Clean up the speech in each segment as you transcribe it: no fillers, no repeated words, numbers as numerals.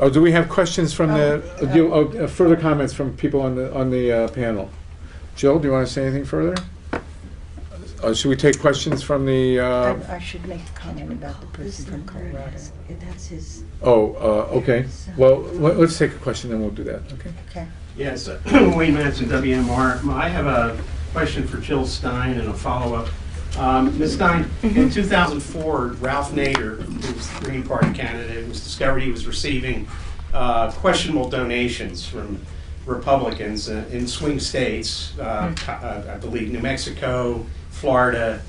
Oh, do we have questions from further comments from people on the panel? Jill, do you want to say anything further? Should we take questions from the... I should make a comment about the person from Colorado. That's his... okay. Well, let's take a question, then we'll do that. Okay. Yes, Wayne Madsen, WMR. I have a question for Jill Stein and a follow-up. Ms. Stein, in 2004, Ralph Nader, who was the Green Party candidate, it was discovered he was receiving questionable donations from Republicans in swing states, I believe New Mexico, Florida,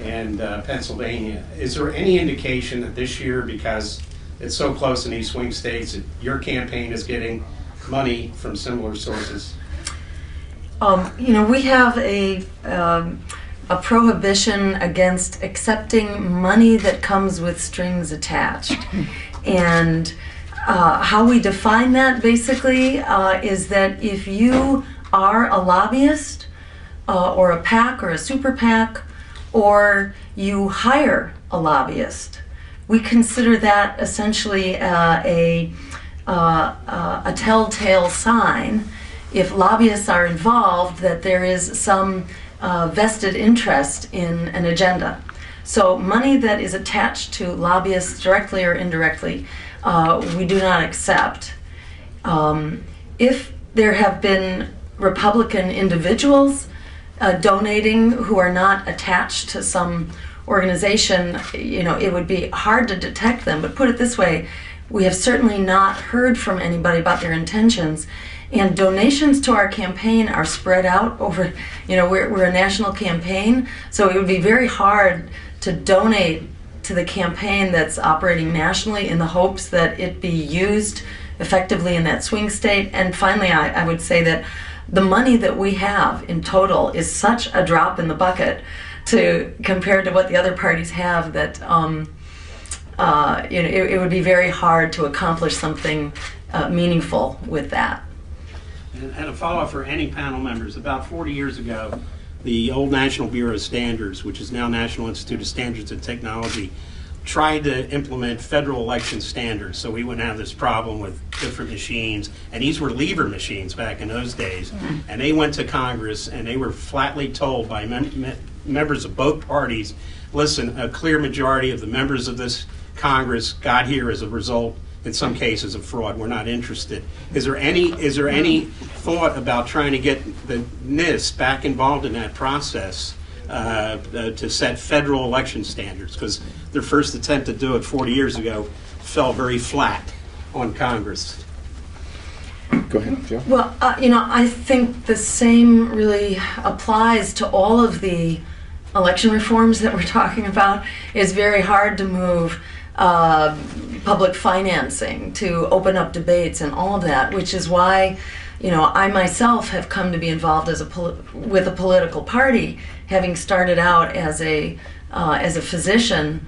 and Pennsylvania. Is there any indication that this year, because it's so close in these swing states, that your campaign is getting money from similar sources? We have a prohibition against accepting money that comes with strings attached. And how we define that basically is that if you are a lobbyist or a PAC or a super PAC, or you hire a lobbyist, we consider that essentially a telltale sign, if lobbyists are involved, that there is some vested interest in an agenda. So money that is attached to lobbyists directly or indirectly, we do not accept. If there have been Republican individuals donating who are not attached to some organization, it would be hard to detect them. But put it this way, we have certainly not heard from anybody about their intentions. And donations to our campaign are spread out over, we're a national campaign, so it would be very hard to donate to the campaign that's operating nationally in the hopes that it be used effectively in that swing state. And finally, I would say that the money that we have in total is such a drop in the bucket compared to what the other parties have that it would be very hard to accomplish something meaningful with that. And a follow-up for any panel members. About 40 years ago, the old National Bureau of Standards, which is now National Institute of Standards and Technology, tried to implement federal election standards so we wouldn't have this problem with different machines. And these were lever machines back in those days. And they went to Congress and they were flatly told by members of both parties, listen, a clear majority of the members of this Congress got here as a result, in some cases, of fraud. We're not interested. Is there any thought about trying to get the NIST back involved in that process to set federal election standards? Because their first attempt to do it 40 years ago fell very flat on Congress. Go ahead, Jill. Well, I think the same really applies to all of the election reforms that we're talking about. It's very hard to move public financing, to open up debates and all of that, which is why, I myself have come to be involved with a political party, having started out as a physician,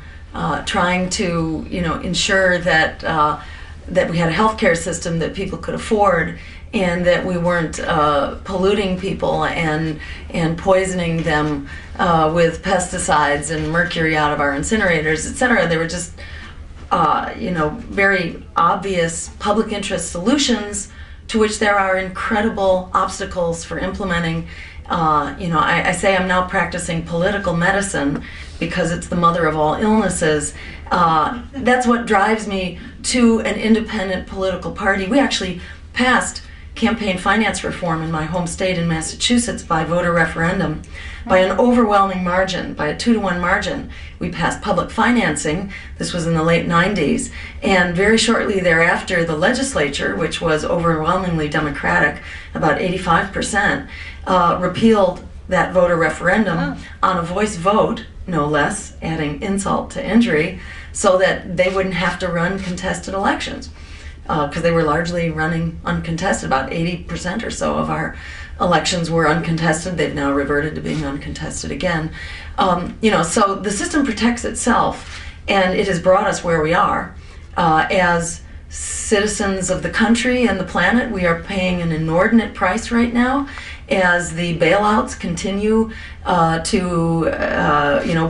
trying to ensure that that we had a healthcare system that people could afford, and that we weren't polluting people and poisoning them with pesticides and mercury out of our incinerators, etc. They were just very obvious public interest solutions to which there are incredible obstacles for implementing. I say I'm now practicing political medicine because it's the mother of all illnesses. That's what drives me to an independent political party. We actually passed campaign finance reform in my home state in Massachusetts by voter referendum. By an overwhelming margin, by a 2-to-1 margin, we passed public financing. This was in the late 90s. And very shortly thereafter, the legislature, which was overwhelmingly Democratic, about 85%, repealed that voter referendum on a voice vote, no less, adding insult to injury, so that they wouldn't have to run contested elections. Because they were largely running uncontested. About 80% or so of our elections were uncontested. They've now reverted to being uncontested again. So the system protects itself, and it has brought us where we are. As citizens of the country and the planet, we are paying an inordinate price right now, as the bailouts continue to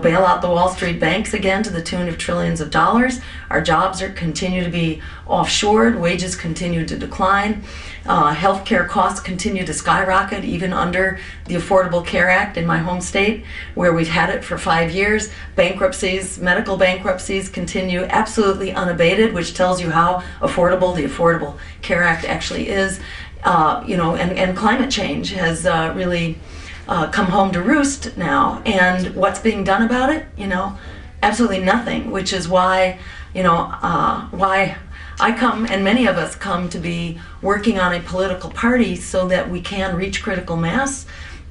bail out the Wall Street banks again to the tune of trillions of dollars. Our jobs continue to be offshored, wages continue to decline, healthcare costs continue to skyrocket even under the Affordable Care Act in my home state, where we've had it for 5 years. Bankruptcies, medical bankruptcies continue absolutely unabated, which tells you how affordable the Affordable Care Act actually is. And climate change has really come home to roost now. And what's being done about it? Absolutely nothing, which is why, why I come, and many of us come, to be working on a political party so that we can reach critical mass.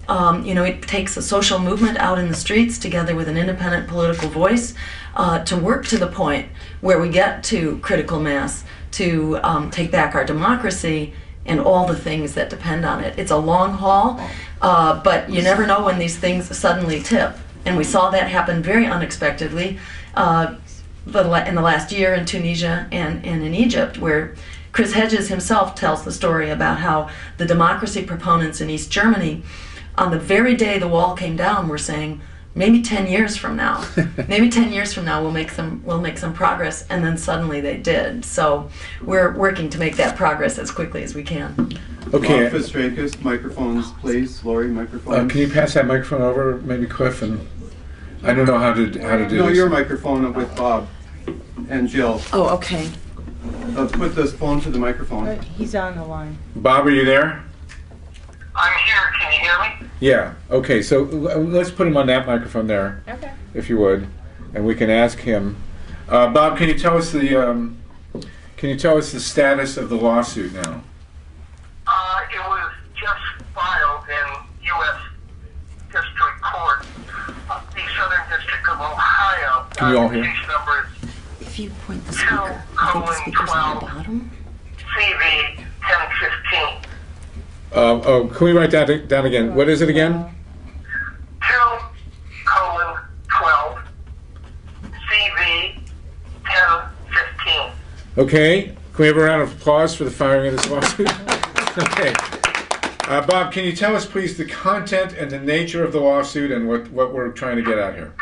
It takes a social movement out in the streets together with an independent political voice to work to the point where we get to critical mass, to take back our democracy and all the things that depend on it. It's a long haul, but you never know when these things suddenly tip. And we saw that happen very unexpectedly in the last year in Tunisia and in Egypt, where Chris Hedges himself tells the story about how the democracy proponents in East Germany, on the very day the wall came down, were saying, maybe 10 years from now, we'll make some progress, and then suddenly they did. So we're working to make that progress as quickly as we can. Okay. Fitrakis, microphones, please. Lori, microphones. Can you pass that microphone over, maybe Cliff? And I don't know how to do this. No, your microphone with Bob and Jill. Oh, okay. Put this phone to the microphone. He's on the line. Bob, are you there? I'm here. Can you hear me? Yeah. Okay. So let's put him on that microphone there, if you would, and we can ask him. Bob, can you tell us the status of the lawsuit now? It was just filed in U.S. District Court, the Southern District of Ohio. Can we all hear? Case number If you point the speaker, I think the speaker's on the bottom. CV 1015. Can we write that down again? What is it again? 2:12 CV 1015. Okay. Can we have a round of applause for the filing of this lawsuit? Okay. Bob, can you tell us, please, the content and the nature of the lawsuit and what we're trying to get at here?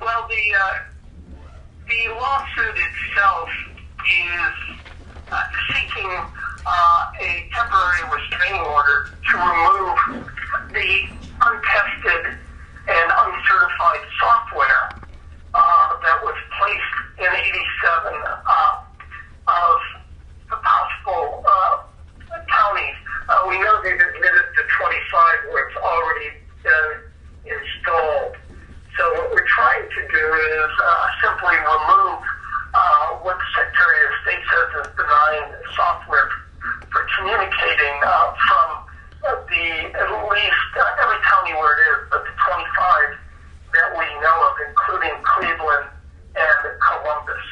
Well, the lawsuit itself is seeking a temporary restraining order to remove the untested and uncertified software that was placed in 87 of the possible counties. We know they've admitted to 25 where it's already been installed. So what we're trying to do is simply remove what the Secretary of State says is benign software for communicating from at least every county where it is, but the 25 that we know of, including Cleveland and Columbus.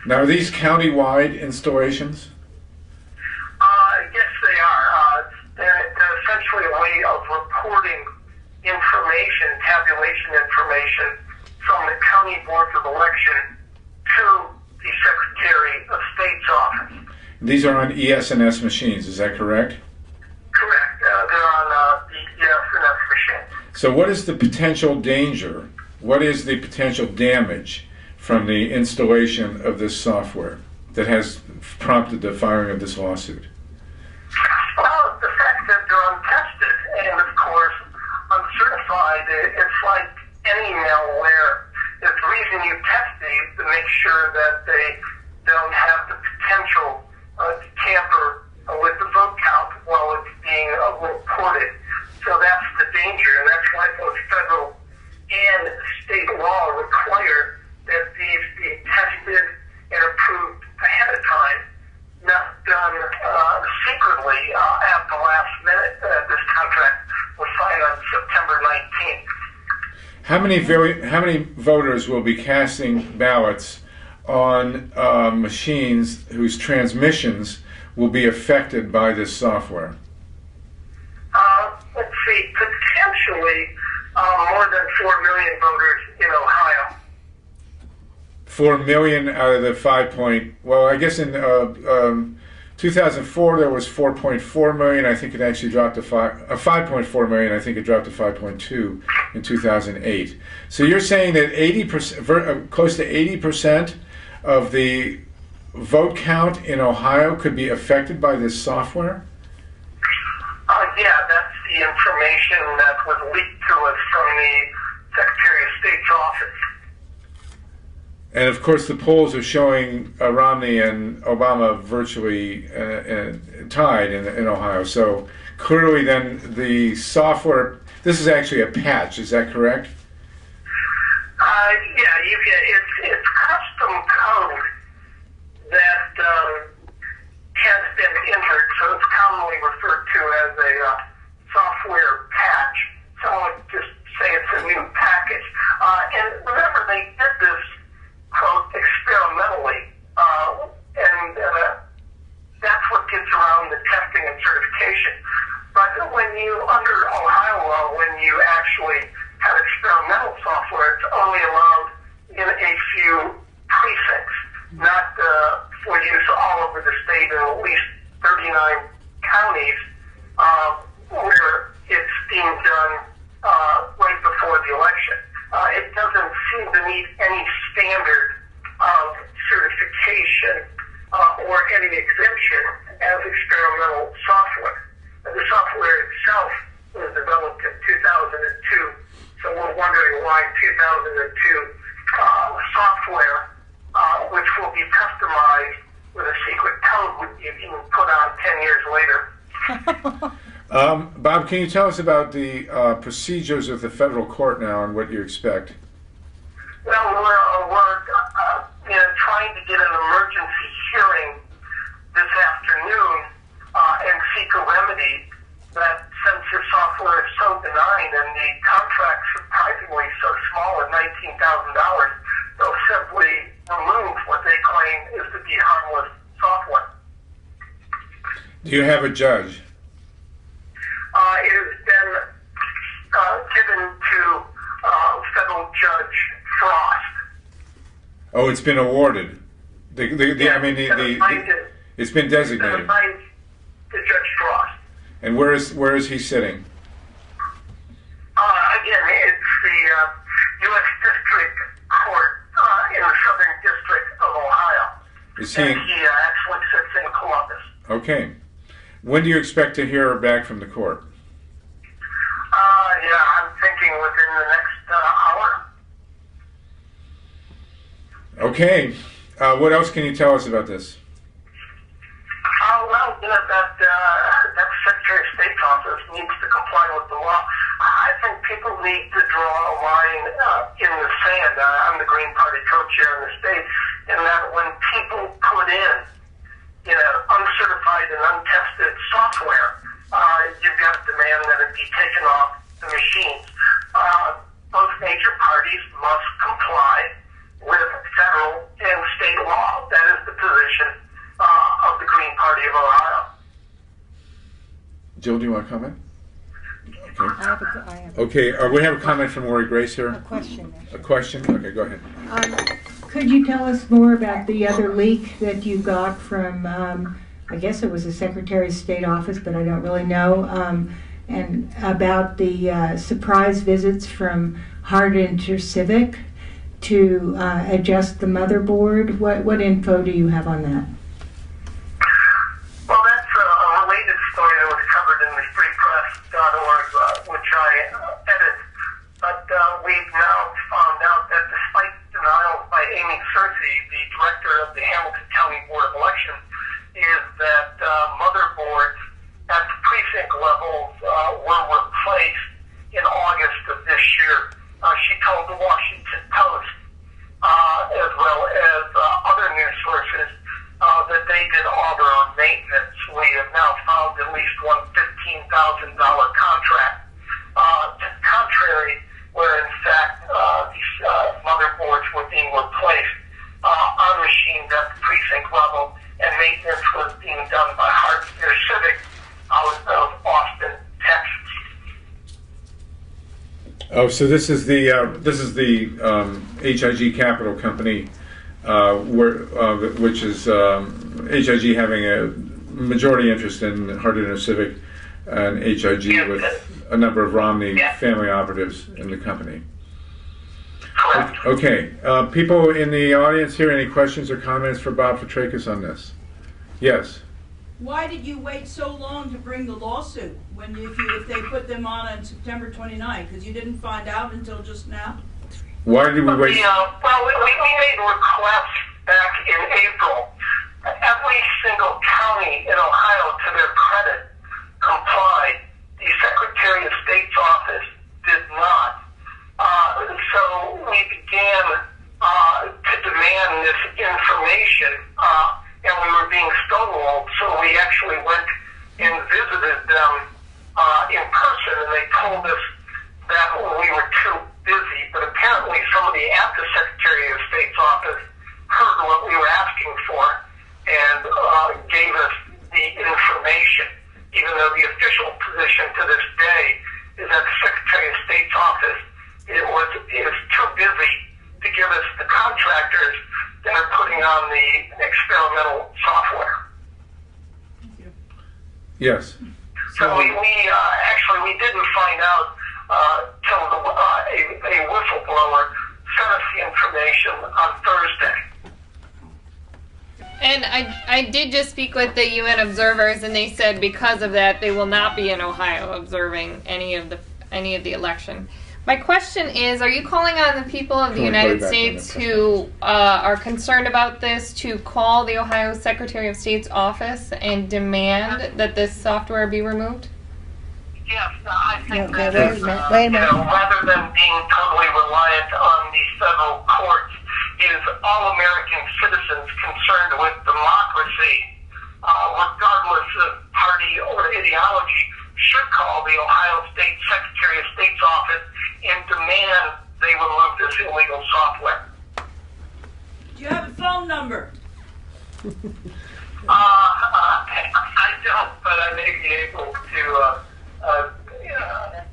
Now, are these county-wide installations? Yes, they are. They're essentially a way of reporting information, tabulation information from the county boards of election to the Secretary of State's office. These are on ES&S machines, is that correct? Correct. They're on the ES&S machine. So what is the potential danger? What is the potential damage from the installation of this software that has prompted the filing of this lawsuit? Well, the fact that they're untested and, of course, uncertified, it's like any malware. There's a reason you test these to make sure that they don't have the potential to tamper with the vote count while it's being reported. So that's the danger, and that's why both federal and state law require that these be tested and approved ahead of time, not done secretly at the last minute. This contract was signed on September 19th. How many voters will be casting ballots on machines whose transmissions will be affected by this software? Let's see, potentially more than 4 million voters in Ohio. 4 million out of the 5 point. Well, I guess in 2004 there was 4.4 million. I think it actually dropped to 5.4 million. I think it dropped to 5.2 in 2008. So you're saying that 80%, close to 80% of the vote count in Ohio could be affected by this software? Yeah, that's the information that was leaked to us from the Secretary of State's office. And of course, the polls are showing Romney and Obama virtually tied in Ohio. So clearly, then the software. This is actually a patch. Is that correct? Yeah, it's custom code that has been entered, so it's commonly referred to as a software patch. Someone would just say it's a new package. And remember, they did this, quote, experimentally, and that's what gets around the testing and certification. But when you, under Ohio law, when you actually have experimental software, it's only allowed in a few precincts, not for use all over the state in at least 39 counties where it's being done right before the election. It doesn't seem to meet any standard of certification or any exemption as experimental software. The software itself was developed in 2002, so we're wondering why 2002 software, which will be customized with a secret code, would be even put on 10 years later. Bob, can you tell us about the procedures of the federal court now and what you expect? Well, we're trying to get an emergency hearing this afternoon and seek a remedy that, since this software is so benign and the contract surprisingly so small at $19,000, they'll simply remove what they claim is to be harmless software. Do you have a judge? It has been given to federal Judge Frost. Oh, it's been awarded. It's been designated. To Judge Frost. And where is he sitting? Again, it's the U.S. District Court in the Southern District of Ohio. And he actually sits in Columbus. Okay. When do you expect to hear back from the court? Yeah, I'm thinking within the next hour. Okay. What else can you tell us about this? Well, that Secretary of State's office needs to comply with the law. I think people need to draw a line in the sand. I'm the Green Party co-chair in the state, and that when people put in, uncertified and untested software, you've got to demand that it be taken off the machines. Both major parties must comply with federal and state law. That is the position of the Green Party of Ohio. Jill, do you want to comment? I have Okay, we have a comment from Lori Grace here. a question. A question? Okay, go ahead. Could you tell us more about the other leak that you got from, I guess it was the Secretary of State office, but I don't really know, and about the surprise visits from Hard InterCivic to adjust the motherboard? What info do you have on that? Well, that's a related story that was covered in the freepress.org, which I edit. But we've now found out that despite denials by Amy Searcy, the director of the Hamilton County Board of Elections, is that motherboards at the precinct levels were replaced in August of this year. She told the Washington Post, as well as other news sources, that they did all their own maintenance. We have now found at least one $15,000 contract. To the contrary, where in fact these motherboards were being replaced on machines at the precinct level, and maintenance was being done by Hart Civic out of Austin, Texas. Oh, so this is the HIG Capital Company, which is HIG having majority interest in Hardin and Civic and HIG with a number of Romney family operatives in the company. Correct. Okay. People in the audience here, any questions or comments for Bob Fitrakis on this? Yes. Why did you wait so long to bring the lawsuit when if they put them on September 29th? Because you didn't find out until just now? Why did we wait? Well, we made requests back in April. Every single county in Ohio, to their credit, complied. The Secretary of State's office did not. So we began to demand this information, and we were being stonewalled. So we actually went and visited them in person, and they told us that we were too busy. But apparently somebody at the Secretary of State's office heard what we were asking for and gave us the information, even though the official position to this day is that the Secretary of State's office is too busy to give us the contractors that are putting on the experimental software. Yes. So we didn't find out till a whistleblower sent us the information on Thursday. And I did just speak with the UN observers, and they said because of that they will not be in Ohio observing any of the election. My question is, are you calling on the people of the United States who are concerned about this to call the Ohio Secretary of State's office and demand that this software be removed? Yes, I think Okay, that wait a minute. rather than being totally reliant on the federal courts, is all American citizens concerned with democracy, regardless of party or ideology, should call the Ohio State Secretary of State's office and demand they remove this illegal software. Do you have a phone number? I don't, but I may be able to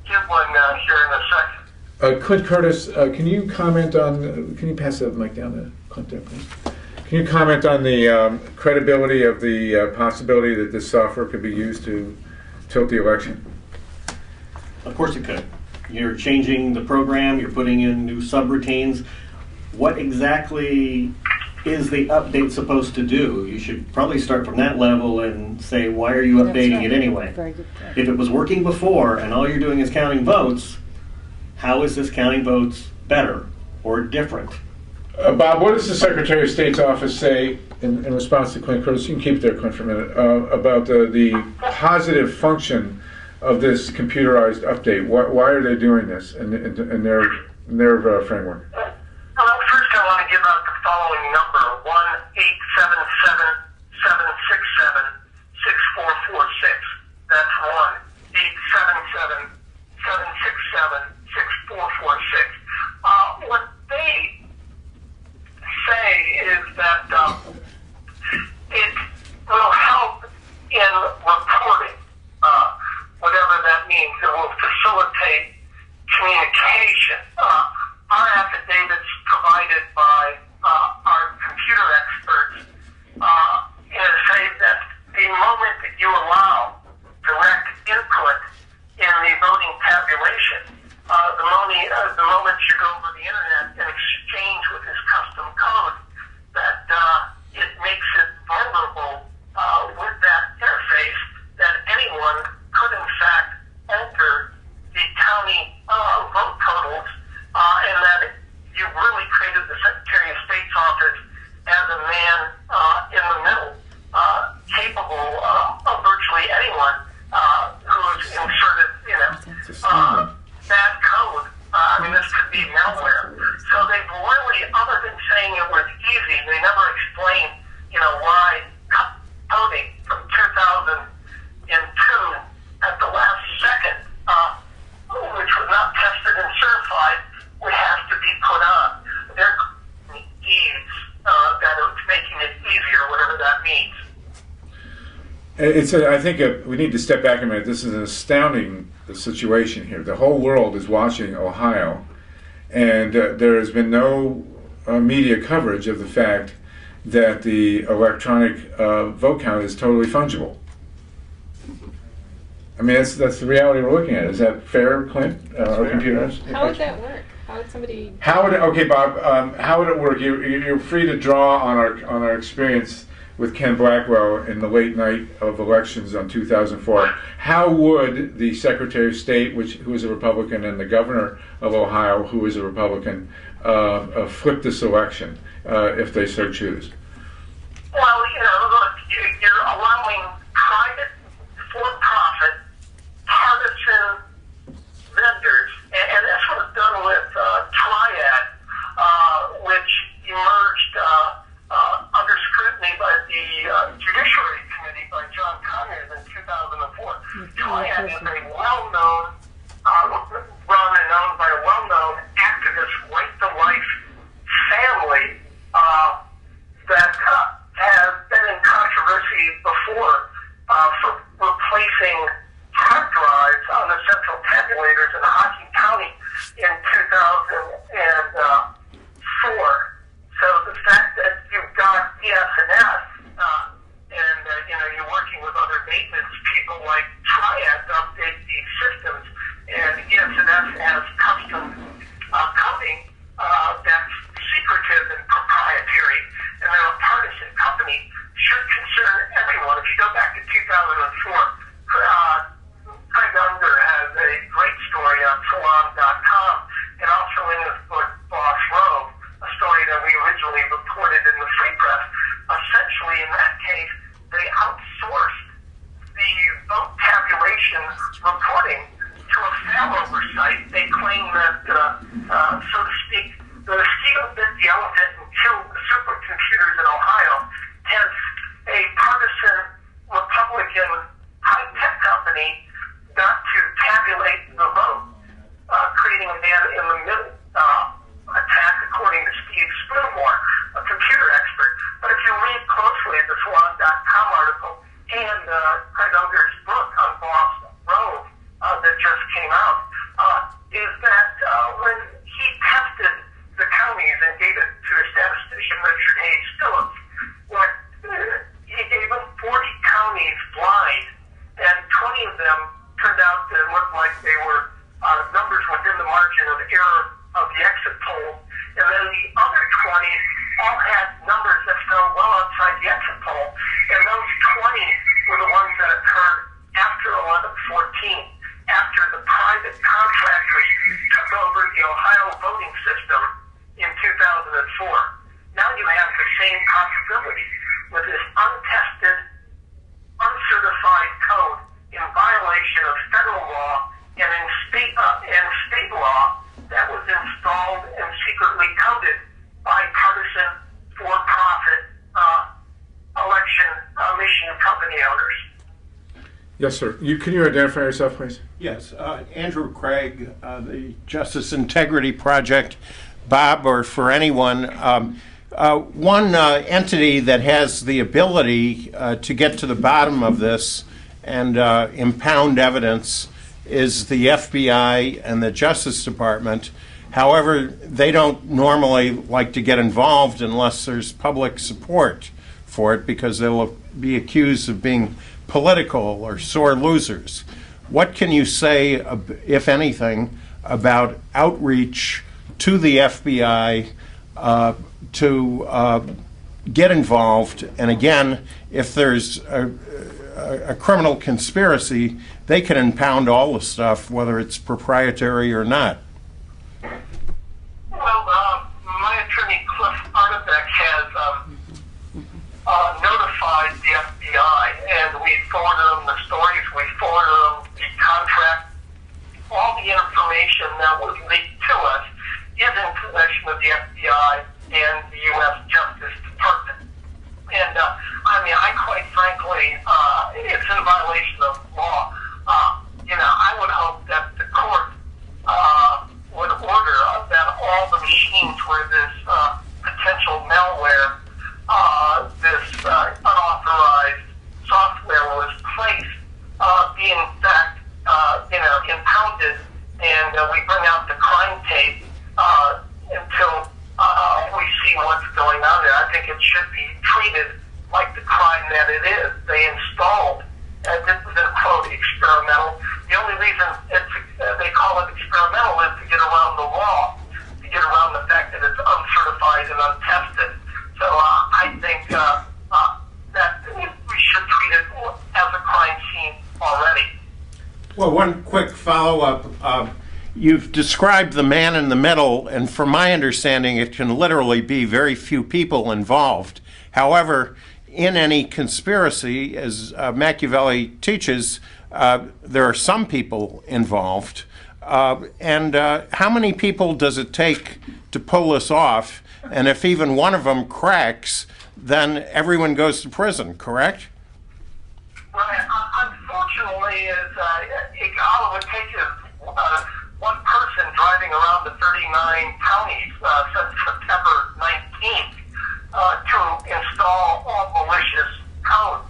give one here in a second. Clint Curtis, can you comment on? Can you pass that mic down to Clint there, please? Can you comment on the credibility of the possibility that this software could be used to tilt the election? Of course it could. You're changing the program, you're putting in new subroutines. What exactly is the update supposed to do? You should probably start from that level and say, why are you updating it anyway? If it was working before and all you're doing is counting votes, how is this counting votes better or different? Bob, what does the Secretary of State's office say in response to Clint Curtis? You can keep it there, Clint, for a minute, about the positive function of this computerized update. Why are they doing this in their framework? Well, first I want to give out the following number, 1-877-767-6446. That's 1-877-767-6446. What they say is that it will help in reporting, whatever that means. It will facilitate communication. Our affidavits provided by our computer experts say that the moment that you allow direct input in the voting tabulation, the moment you go over the internet and exchange with this custom code, that it makes it vulnerable with that interface that anyone could in fact alter the county vote totals, and that you really created the Secretary of State's office as a man in the middle, capable of virtually anyone who is inserted, bad code. I mean, this could be malware. So they've really, other than saying it was easy, they never explained, why coding from 2002 at the last second, which was not tested and certified, would have to be put on. They're ease that it's making it easier, whatever that means. I think we need to step back a minute. This is an astounding situation here. The whole world is watching Ohio, and there has been no media coverage of the fact that the electronic vote count is totally fungible. I mean, that's the reality we're looking at. Is that fair, Clint? Our computers? How would that work? How would somebody? Okay, Bob? How would it work? You're free to draw on our experience with Ken Blackwell in the late night of elections on 2004. How would the Secretary of State, who is a Republican, and the Governor of Ohio, who is a Republican, flip this election if they so choose? Well, look, you're allowing private, for-profit, partisan vendors, and that's what's done with Triad, which emerged under scrutiny by the Judiciary Committee by John Conyers in 2004. Triad is a well-known, run and owned by a well-known activist, right-to-life family that has been in controversy before for replacing hard drives on the central tabulators in Hocking County in 2004. So the fact that you've got ES&S and you're working with other maintenance people like Triad to update these systems, and ES&S has custom coding that's secretive and proprietary, and they're a partisan company, should concern everyone. If you go back to 2004, Craig Unger has a great story on Salon.com, and also in his book Boss Road, a story that we originally reported in the Free Press. Essentially, in that case, they outsourced the vote tabulation reporting to a failover site. They claim that, so to speak, the mosquito bit the elephant and killed the supercomputers in Ohio. Hence, a partisan Republican high-tech company got to tabulate the vote, creating a man-in-the-middle attack, according to Steve Spoonmore, a computer expert. But if you read closely the Salon.com article and Craig Unger's book on Boss Road that just came out, is that when he tested the counties and gave it to a statistician, Richard Hayes Phillips, he gave them 40 counties blind, and 20 of them turned out to look like they were numbers within the margin of error of the exit poll, and then the other 20 all had numbers that fell well outside the exit poll, and those 20 were the ones that occurred after 11/14, after the private contractors took over the Ohio voting system in 2004. Now you have the same possibility with this untested, uncertified code in violation of federal law and in state law that was installed and secretly coded by partisan, for-profit election machine company owners. Yes, sir. Can you identify yourself, please? Yes, Andrew Craig, the Justice Integrity Project. Bob, or for anyone, one entity that has the ability to get to the bottom of this and impound evidence is the FBI and the Justice Department. However, they don't normally like to get involved unless there's public support for it, because they'll be accused of being political or sore losers. What can you say, if anything, about outreach to the FBI to get involved? And again, if there's a criminal conspiracy, they can impound all the stuff, whether it's proprietary or not. Well, my attorney, Cliff Arnebeck, has notified the FBI, and we forwarded them the stories, we forwarded them the contract. All the information that was leaked to us is in possession of the FBI and the U.S. Justice Department. And, I quite frankly, it's in violation of law. I would hope that the court would order that all the machines where this potential malware, this unauthorized software was placed, be in fact, impounded, and we bring out the crime tape until we see what's going on there. I think it should be that it is. They installed, this is a quote, experimental. The only reason they call it experimental is to get around the law, to get around the fact that it's uncertified and untested. So I think that we should treat it as a crime scene already. Well, one quick follow-up. You've described the man in the middle, and from my understanding, it can literally be very few people involved. However, in any conspiracy, as Machiavelli teaches, there are some people involved. And how many people does it take to pull this off? And if even one of them cracks, then everyone goes to prison, correct? Right. Unfortunately, all it would take is one person driving around the 39 counties since September 19th to install all malicious code,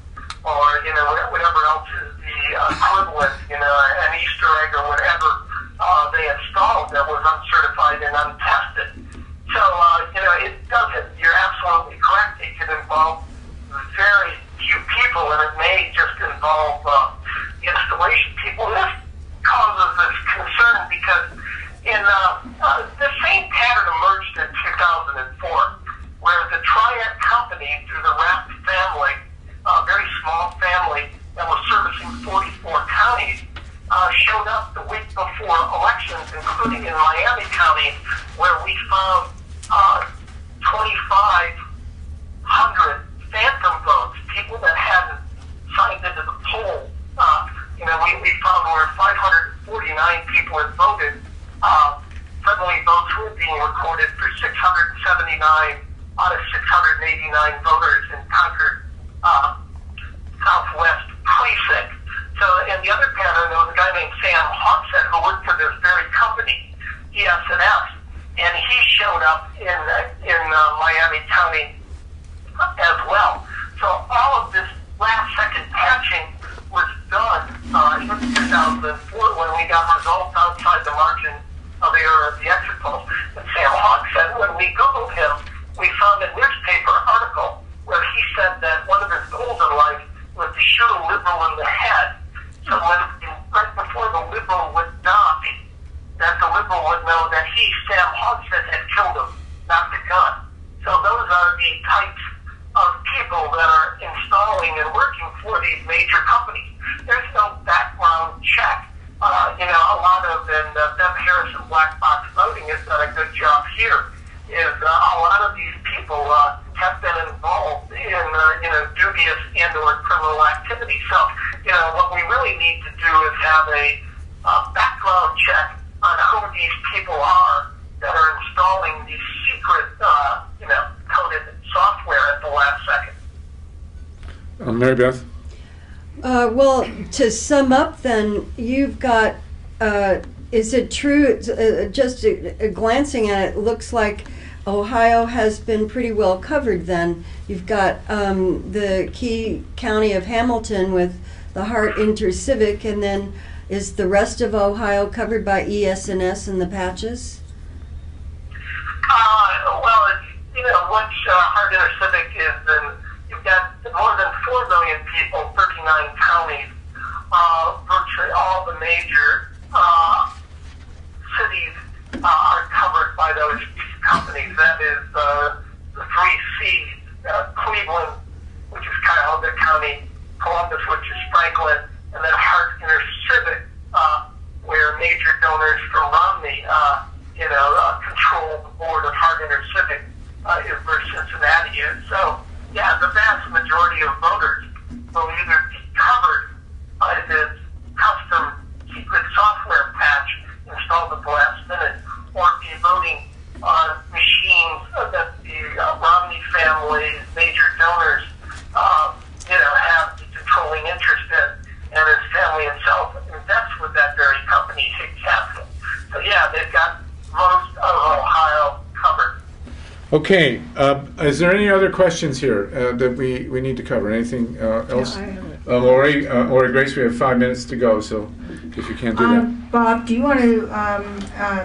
or whatever else is the equivalent, an Easter egg or whatever they installed that was uncertified and untested. So it doesn't. You're absolutely correct. It could involve very few people, and it may just involve the installation people. This causes this concern because the same pattern emerged in 2004, where the Triad Company, through the Rapp family, a very small family that was servicing 44 counties, showed up the week before elections, including in Miami County, where we found 2,500 phantom votes, people that hadn't signed into the poll. We found where 549 people had voted. Suddenly votes were being recorded for 679 out of 689 voters in Concord Southwest precinct. So, and the other pattern, there was a guy named Sam Hogsett who worked for this very company, ES&S, and he showed up in Miami County as well. So all of this last-second patching was done in 2004 when we got results outside the margin of error of the exit polls. And Sam Hogsett, when we Googled him, we found a newspaper article where he said that one of his goals in life was to shoot a liberal in the head. So right before the liberal would die, that the liberal would know that he, Sam Hogsett, had killed him, not the gun. So those are the types of people that are installing and working for these major companies. There's no background check. A lot of, and Bev Harrison Black Box Voting has done a good job here, is a lot of these people have been involved in dubious and or criminal activity. So, what we really need to do is have a background check on who these people are that are installing these secret, coded software at the last second. Mary Beth? Well, to sum up then, you've got, is it true, just glancing at it, looks like Ohio has been pretty well covered then. You've got the key county of Hamilton with the Hart Intercivic, and then is the rest of Ohio covered by ES&S and the patches? What Hart Intercivic is, and you've got more than 4 million people, 39 counties, virtually all the major cities are covered by those companies. That is the 3 C's, Cleveland, which is Cuyahoga County, Columbus, which is Franklin, and then Hart Intercivic, where major donors from Romney, control the board of Hart Intercivic, is where Cincinnati is. So, yeah, the vast majority of voters will either be covered by this custom secret software patch installed at the last minute, or be voting on machines that the Romney family's major donors, have the controlling interest in, and his family himself invests with that very company, Hig Capital. So yeah, they've got most of Ohio covered. Okay, is there any other questions here that we need to cover? Anything else? No, I haven't. Lori, Grace, we have 5 minutes to go, so if you can't do that. Bob, do you want to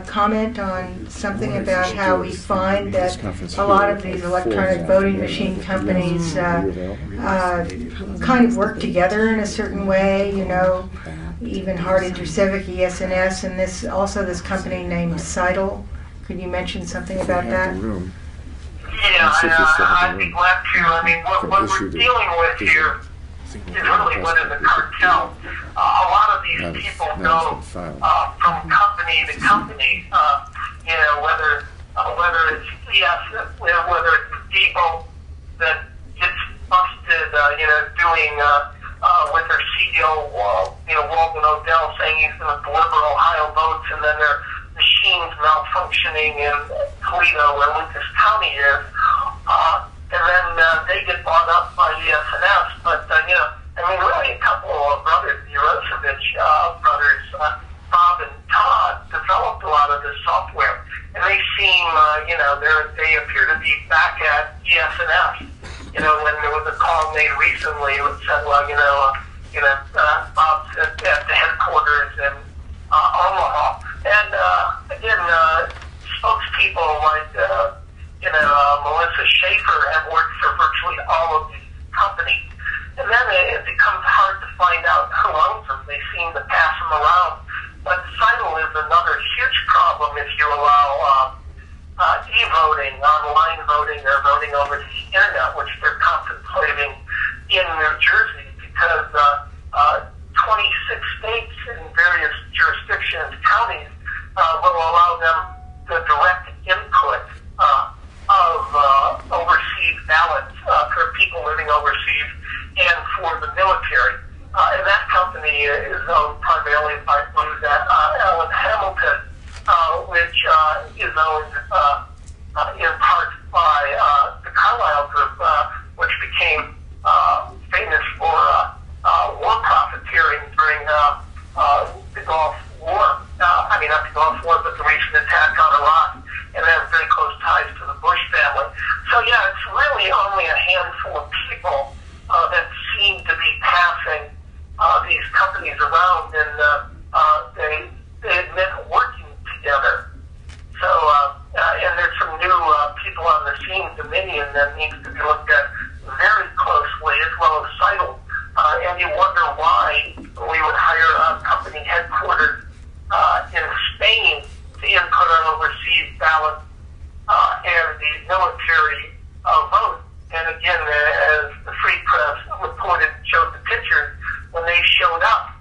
comment on something about how we find that a lot of these electronic voting machine companies kind of work together in a certain way, you know, even Hard Intercivic, ES&S, and this company named Seidel. Could you mention something about that? Yeah, I'd be glad to. I mean, what we're dealing with here is really what is a cartel. A lot of these people go from company to company. You know, whether it's whether it's Depot that gets busted, you know, doing with their CEO, you know, Walden Odell saying he's going to deliver Ohio votes, and then their machines malfunctioning in Toledo, where Lucas County is, and then they get bought up by ES&S. But you know, I mean, really, a couple of brothers, the Yarosevich brothers, Bob and Todd, developed a lot of this software, and they seem, you know, they appear to be back at ES&S. You know, when there was a call made recently that said, well, Bob's at the headquarters in Omaha, and again, spokespeople like Melissa Schaefer have worked for virtually all of these companies. And then it becomes hard to find out who owns them. They seem to pass them around. But Seidel is another huge problem if you allow e-voting, online voting, or voting over the internet, which they're contemplating in New Jersey, because 26 states in various jurisdictions, counties, will allow them the direct input of overseas ballots for people living overseas and for the military. And that company is owned primarily by Alan Hamilton, which is owned in part by the Carlyle Group, which became famous for war profiteering during the Gulf War. I mean, not the Gulf War, but the recent attack on Iraq, and has very close ties to the Bush family. So yeah, it's really only a handful of people that seem to be passing these companies around, and they admit working together. So, and there's some new people on the scene, Dominion, that needs to be looked at very closely, as well as Seidel. And you wonder why we would hire a company headquartered in Spain to input an overseas ballot and the military vote. And again, as the Free Press reported, showed the pictures when they showed up.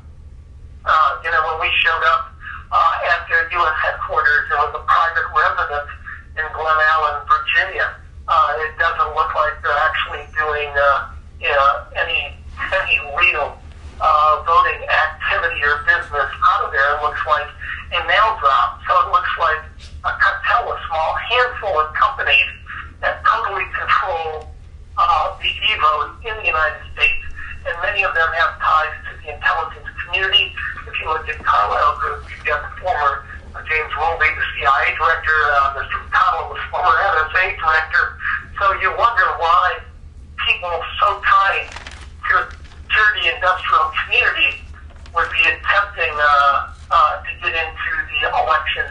When we showed up at their U.S. headquarters, it was a private residence in Glen Allen, Virginia. It doesn't look like they're actually doing any real voting activity or business out of there. It looks like a mail drop. So it looks like a cartel, a small handful of companies that totally control the e-vote in the United States, and many of them have ties to the intelligence community. If you look at Carlyle Group, you've got the former James Wolby, the CIA director, Mr. McConnell, the former NSA director. So you wonder why people so tied to the industrial community would be attempting to get into the election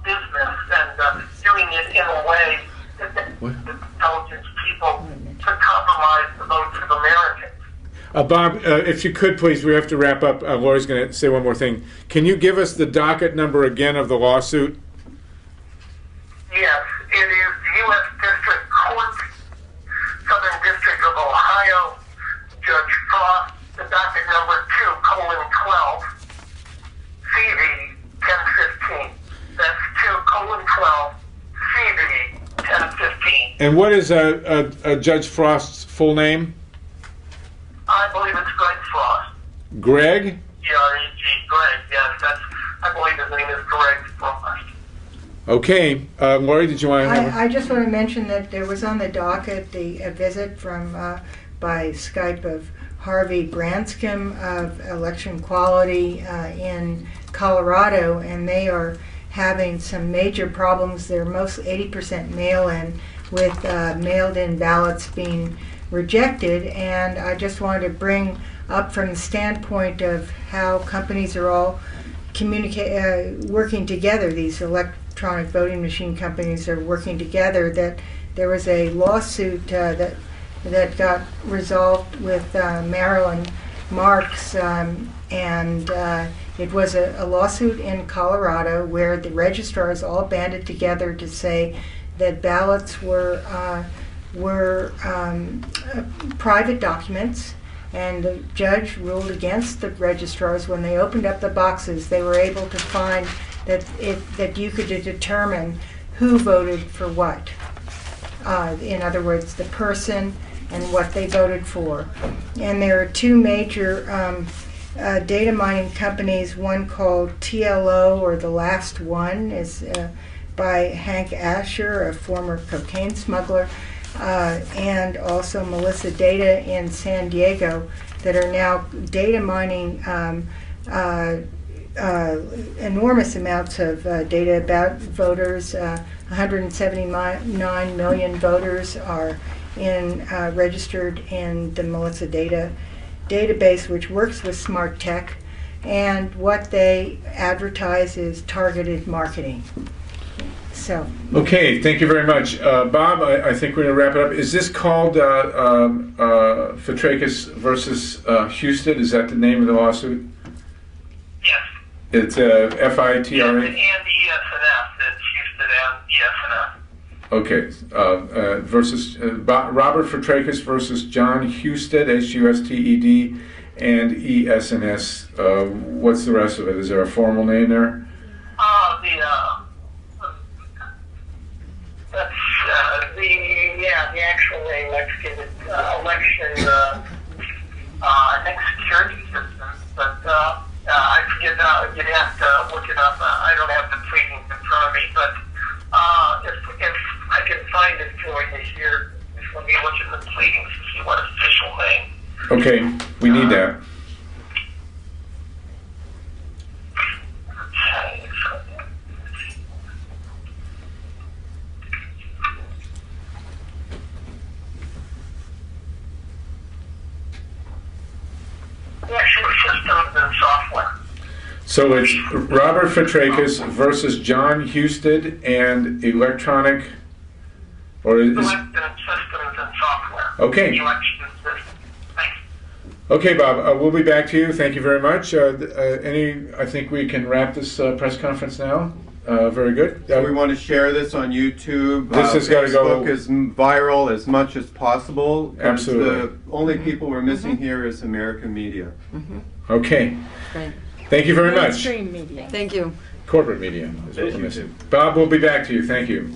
business, and doing it in a way that the intelligence people to compromise the votes of Americans. Bob, if you could, please, we have to wrap up. Lori's going to say one more thing. Can you give us the docket number again of the lawsuit? Yes, it is the U.S. District Court, Southern District of Ohio, Judge Frost, the docket number 2:12, CV 1015. That's 2:12, CV 1015. And what is Judge Frost's full name? I believe it's Greg Frost. Greg? G-R-E-G, Greg, yes. I believe his name is Greg Frost. Okay. Lori, did you want to have I just want to mention that there was on the docket a visit from by Skype of Harvey Branscombe of Election Quality in Colorado, and they are having some major problems. They're mostly 80% mail-in, with mailed-in ballots being rejected, and I just wanted to bring up from the standpoint of how companies are all working together. These electronic voting machine companies are working together. That there was a lawsuit that got resolved with Marilyn Marks, and it was a lawsuit in Colorado where the registrars all banded together to say that ballots were private documents, and the judge ruled against the registrars. When they opened up the boxes, they were able to find that you could determine who voted for what. In other words, the person and what they voted for. And there are two major data mining companies, one called TLO, or The Last One, is by Hank Asher, a former cocaine smuggler, and also Melissa Data in San Diego, that are now data mining enormous amounts of data about voters. 179 million voters are registered in the Melissa Data database, which works with smart tech, and what they advertise is targeted marketing. So. Okay, thank you very much. Bob, I think we're going to wrap it up. Is this called Fitrakis versus Houston? Is that the name of the lawsuit? Yes. It's FITRA? And ESNF. It's Houston and ESNF. Okay, versus Robert Fitrakis versus John Husted, Husted, and ESNS. What's the rest of it? Is there a formal name there? The actual name. Let's give it election next security systems, but I forget. You'd have to look it up. I don't have the pleadings in front of me, but if I can find it for you here, just let me look at the pleadings to see what official name. Okay, we need that. Systems and software. So it's Robert Fitrakis versus John Husted and electronic, or is Election systems and software. Okay. Election systems. Thanks. Okay, Bob. We'll be back to you. Thank you very much. I think we can wrap this press conference now. Very good. So we want to share this on YouTube. This has got to go. Facebook is viral as much as possible. Absolutely. The only people we're missing here is American media. Okay. Right. Thank you very much. Mainstream media. Thank you. Corporate media is what we're missing. Bob, we'll be back to you. Thank you.